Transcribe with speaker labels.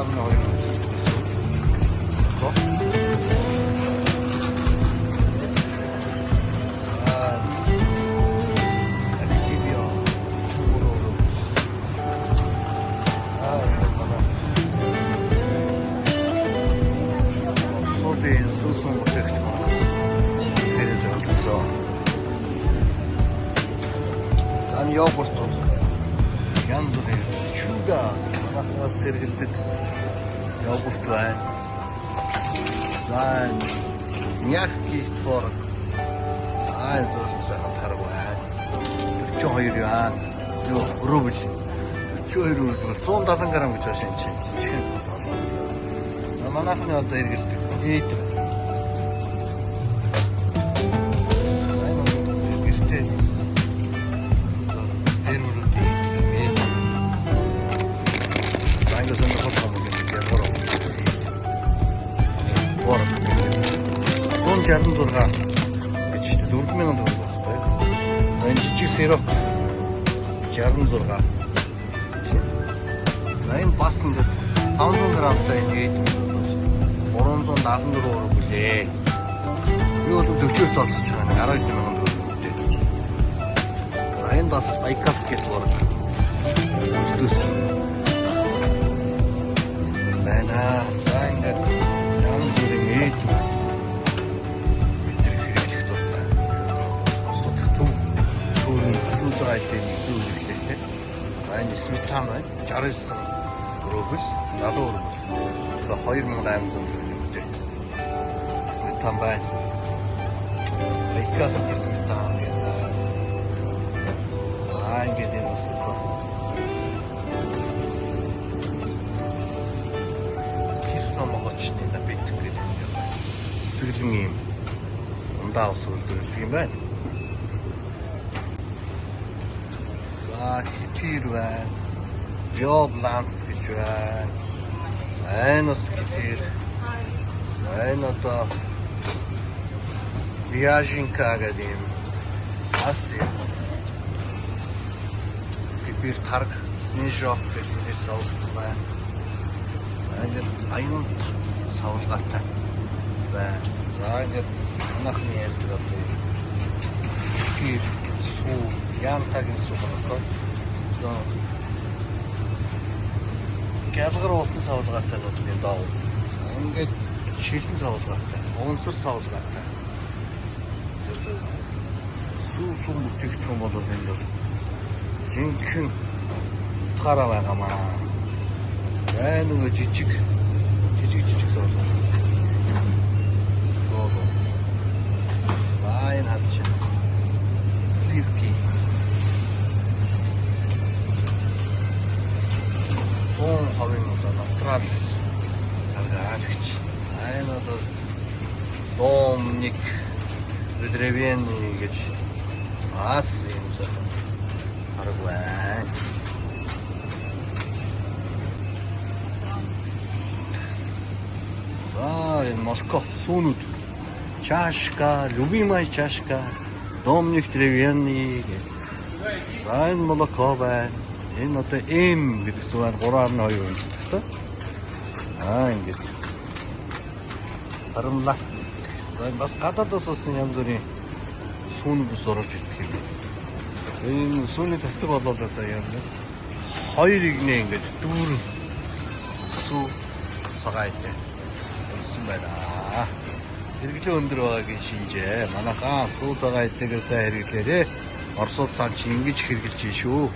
Speaker 1: 고라는 어이로 있어. 소스는 못해 그래서 없어. 싼 요구르트 янзуры чудо махна сэргэлдэг йогурт байна. За мягкий творог. Зөөлсөйхэн тараг байна. 42 яа. Юу рубль. 42 рубль 170 г гэж байна чинь. За манайхны одоо эргэлдэг. Эйд. Жарган зургаа гэж чинь 4000 төгрөг багтай. За энэ жижиг сироп 66. За энэ бас ингээд 500 грамтай ингээд 374 төгрөг үлээ. Би бол 40-т олсож байгаа нэг 12000 төгрөг үлээ. За энэ бас Байкалский творог. Үлдээс. Байна. За ингээд янз бүрийн ээд энэ сметана 69 рубль, 70 рубль. За 2800 төгрөгтэй. Сметана байна. Байкалский сметана гэдэг. За ингээд энэ үсэко. Кисломолочный напиток гэдэг. Сэглэн юм. Ундаа ус үлдэх юм байна. Кефир байна. Биобланс гэж байна. Сайнос кефир. Энэ одоо Вяжинка гэдэг юм. Бас юм. Кефир тарг, снежок гэдэг савлсан байна. За ингээд аюун савлгаатай байна. За ингээд манайхны ярьдаг одоо кефир суу янтагийн суу байна. Гялгар уутан савлгаатай нутгийн доо. Ингээд шилэн савлгаатай, унцар савлгаатай. Сүү бүтээгдэхүүн бол энэ бол жинхэнэ утгаараа байгаамаа. За нөгөө жижиг савлгаа. За энэ хад чинь сливки. Аргаалагч. Сайн одоо домник древенний гэж бас юм сайхан арга байна. За энэ молоко сүүнүүд чашка, любимая чашка, домник древенний гэж. За энэ молоко байна. Энэ одоо М гэсэн байна 3.2 үнэтэйгтэй. Ингээд харамлаа. За бас гадаадаас улсын янз бүрийн сүүнүүд орж ирдэг юм. Энэ сүүний тасаг болоод одоо яг хоёр игнэ ингээд дүүрэн сүү цагаатай болсон байна. Хэрэглээ өндөр байгаагийн шинжээ. Манайхаа сүү цагаайтайгаа сайн хэрэглээрээ. Оросууд цаан чи ингэж хэрэгжилж шүү.